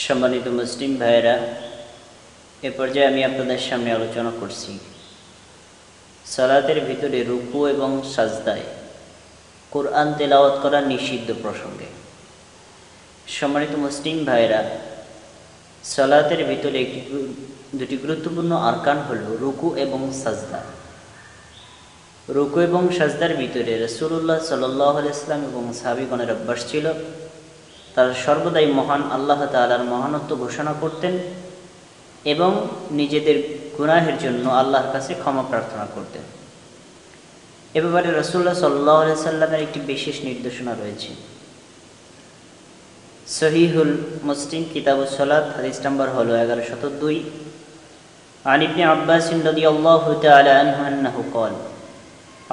সম্মানিত মুসলিম ভাইয়েরা, এ পর্যায়ে আমি আপনাদের সামনে আলোচনা করছি সালাতের ভিতরে রুকু এবং সাজদায় কোরআন তেলাওয়াত করা নিষিদ্ধ প্রসঙ্গে। সম্মানিত মুসলিম ভাইয়েরা, সালাতের ভিতরে দুটি গুরুত্বপূর্ণ আরকান হল রুকু এবং সাজদা। রুকু এবং সাজদার ভিতরে রাসূলুল্লাহ সাল্লাল্লাহু আলাইহি ওয়াসাল্লাম এবং সাহাবীগণের অভ্যাস ছিল তারা সর্বদাই মহান আল্লাহ তাআলার মহানত্ব ঘোষণা করতেন এবং নিজেদের গুনাহের জন্য আল্লাহর কাছে ক্ষমা প্রার্থনা করতেন। এ ব্যাপারে রাসূলুল্লাহ সাল্লাল্লাহু আলাইহি ওয়াসাল্লামের একটি বিশেষ নির্দেশনা রয়েছে। সহিহুল মুসলিম কিতাবুস সালাত হাদিস নাম্বার হলো 1102। আন ইবনে আব্বাস রাদিয়াল্লাহু তাআলা আনহু আন্নাহু قال,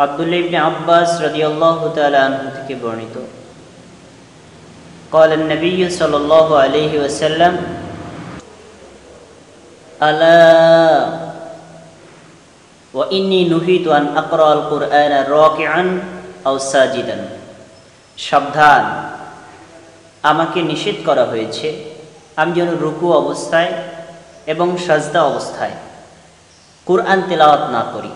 আব্দুল্লাহ ইবনে আব্বাস রাদিয়াল্লাহু তাআলা আনহু থেকে বর্ণিত, قال النبي صلى الله عليه وسلم ألا وإني نهيت أن أقرأ القرآن راكعا أو ساجدا। সাবধান, আমাকে নিষেধ করা হয়েছে আমি যেন রুকু অবস্থায় এবং সাজদা অবস্থায় কুরআন তেলাওয়াত না করি।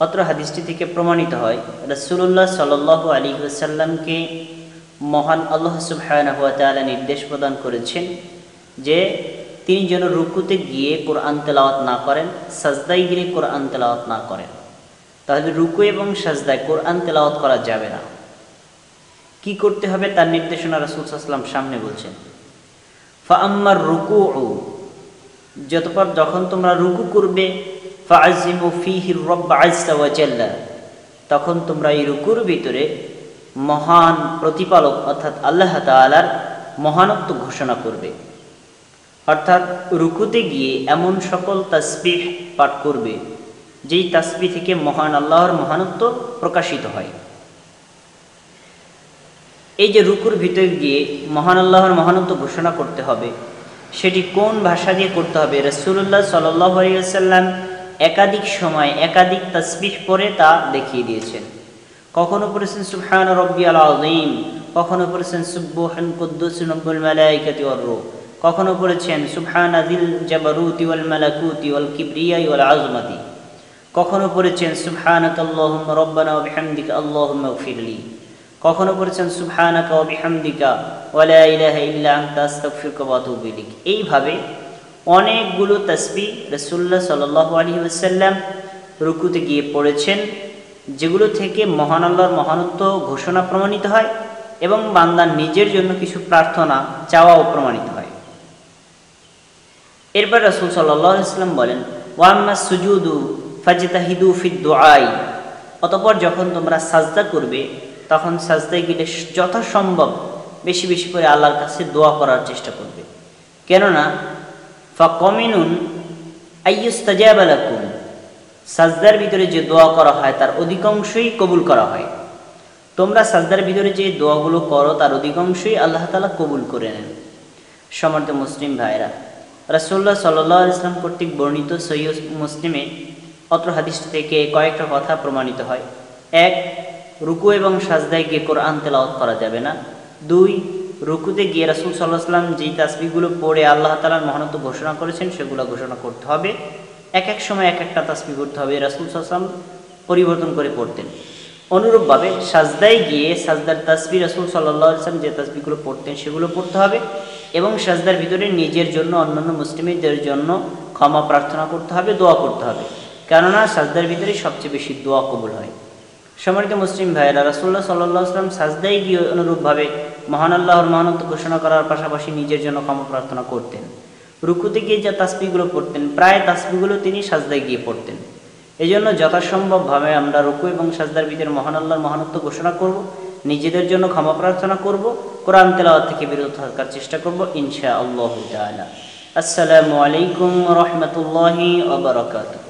অত্র হাদিসটি থেকে প্রমাণিত হয় রাসূলুল্লাহ সাল্লাল্লাহু আলাইহি ওয়াসাল্লামকে মহান আল্লাহ সুবহানাহু ওয়া তাআলা নির্দেশ প্রদান করেছেন যে তিনি যেন রুকুতে গিয়ে কোরআন তেলাওয়াত না করেন, সাজদায় গিয়ে কোরআন তেলাওয়াত না করেন। তাহলে রুকু এবং সাজদায় কোরআন তেলাওয়াত করা যাবে না। কি করতে হবে তার নির্দেশনা রাসূল সাল্লাল্লাহু আলাইহি ওয়াসাল্লাম সামনে বলছেন। ফাআম্মার রুকুউ, যখন তোমরা রুকু করবে, ফাআযিমু ফীহি রাব্ব আযজা ওয়া জাল্লা, তখন তোমরা এই রুকুর ভিতরে মহান প্রতিপালক অর্থাৎ আল্লাহ তাআলার মহানত্ব ঘোষণা করবে। অর্থাৎ রুকুতে গিয়ে এমন সকল তাসবিহ পাঠ করবে যেই তাসবিহ থেকে মহান আল্লাহর মহানত্ব প্রকাশিত হয়। এই যে রুকুর ভিতরে গিয়ে মহান আল্লাহর মহানত্ব ঘোষণা করতে হবে, সেটি কোন ভাষা দিয়ে করতে হবে রাসূলুল্লাহ সাল্লাল্লাহু আলাইহি ওয়াসাল্লাম একাধিক সময় একাধিক তাসবিহ পড়ে তা দেখিয়ে দিয়েছেন। কখনো পড়েছেন সুবহান রাব্বিয়াল আযীম, কখনো পড়েছেন সুবহান কুদ্দুসুন রব্বুল মালাইকাতি ওয়ার রূহ, কখনো পড়েছেন সুবহানা যিল জাবারুতি ওয়াল মালাকুতি ওয়াল কিবরিয়াই ওয়াল আযমাতি, কখনো পড়েছেন সুবহানাকাল্লাহুম্মা রাব্বানা ওয়া বিহামদিকা আল্লাহুম্মা ইগফিরলি, কখনো পড়েছেন সুবহানাকা ওয়া বিহামদিকা ওয়া লা ইলাহা ইল্লা আনতা আস্তাগফিরুকা ওয়া আতুবু ইলাইক। এইভাবে অনেকগুলো তাসবিহ রাসূলুল্লাহ সাল্লাল্লাহু আলাইহি ওয়াসাল্লাম রুকুতে গিয়ে পড়েছেন, যেগুলো থেকে মহান আল্লাহর মহানত্ব ঘোষণা প্রমাণিত হয় এবং বান্দার নিজের জন্য কিছু প্রার্থনা চাওয়াও প্রমাণিত হয়। এরপর রাসূল সাল্লাল্লাহু আলাইহি ওয়াসাল্লাম বলেন, ওয়া আম্মাস সুজুদু ফাজতাহিদু ফিদ দুআই, অতঃপর যখন তোমরা সাজদা করবে তখন সাজদায় গেলে যথাসম্ভব বেশি বেশি করে আল্লাহর কাছে দোয়া করার চেষ্টা করবে। কেননা ফাকামিনুন আইয়ুস্তাজাবা লাকুম, সাজদার ভিতরে যে দোয়া করা হয় তার অধিকাংশই কবুল করা হয়। তোমরা সাজদার ভিতরে যে দোয়াগুলো করো তার অধিকাংশই আল্লাহ তাআলা কবুল করে নেন। সম্মানিত মুসলিম ভাইরা, রাসূলুল্লাহ সাল্লাল্লাহু আলাইহি ওয়াসাল্লাম কর্তৃক বর্ণিত সহিহ মুসলিমে অত্র হাদিসটি থেকে কয়েকটা কথা প্রমাণিত হয়। 1, রুকু এবং সাজদায় গিয়ে কোরআন তেলাওয়াত করা যাবে না। 2, রুকুতে গিয়ে রাসূল সাল্লাল্লাহু আলাইহি ওয়াসাল্লাম যেই তাসবিহগুলো পড়ে আল্লাহ তাআলার মহানত্ব ঘোষণা করেছেন সেগুলো ঘোষণা করতে হবে। এক এক সময় এক একটা তাসবিহ পড়তে হবে, রাসূল সাল্লাল্লাহু আলাইহি ওয়াসাল্লাম পরিবর্তন করে পড়তেন। অনুরূপভাবে সাজদায় গিয়ে সাজদার তাসবিহ রাসূল সাল্লাল্লাহু আলাইহি ওয়াসাল্লাম যে তাসবিহগুলো পড়তেন সেগুলো পড়তে হবে এবং সাজদার ভিতরে নিজের জন্য অন্যান্য মুসলিমদের জন্য ক্ষমা প্রার্থনা করতে হবে, দোয়া করতে হবে, কেননা সাজদার ভিতরে সবচেয়ে বেশি দোয়া কবুল হয়। সম্মানিত মুসলিম ভাইয়েরা, রাসূলুল্লাহ সাল্লাল্লাহু আলাইহি ওয়াসাল্লাম সাজদায় গিয়ে অনুরূপভাবে মহান আল্লাহর মহানত্ব ঘোষণা করার পাশাপাশি নিজের জন্য ক্ষমা প্রার্থনা করতেন। রুকুতে গিয়ে যে তাসবিহগুলো পড়তেন প্রায় তাসবিহগুলো তিনি সাজদায় গিয়ে পড়তেন। এই জন্য যথাসম্ভবভাবে আমরা রুকু এবং সাজদার ভিতরে মহান আল্লাহর মহানত্ব ঘোষণা করব, নিজেদের জন্য ক্ষমা প্রার্থনা করব, কোরআন তেলাওয়াত থেকে বিরত থাকার চেষ্টা করব ইনশাআল্লাহু তাআলা। আসসালামু আলাইকুম ওয়া রাহমাতুল্লাহি ওয়া বারাকাতুহু।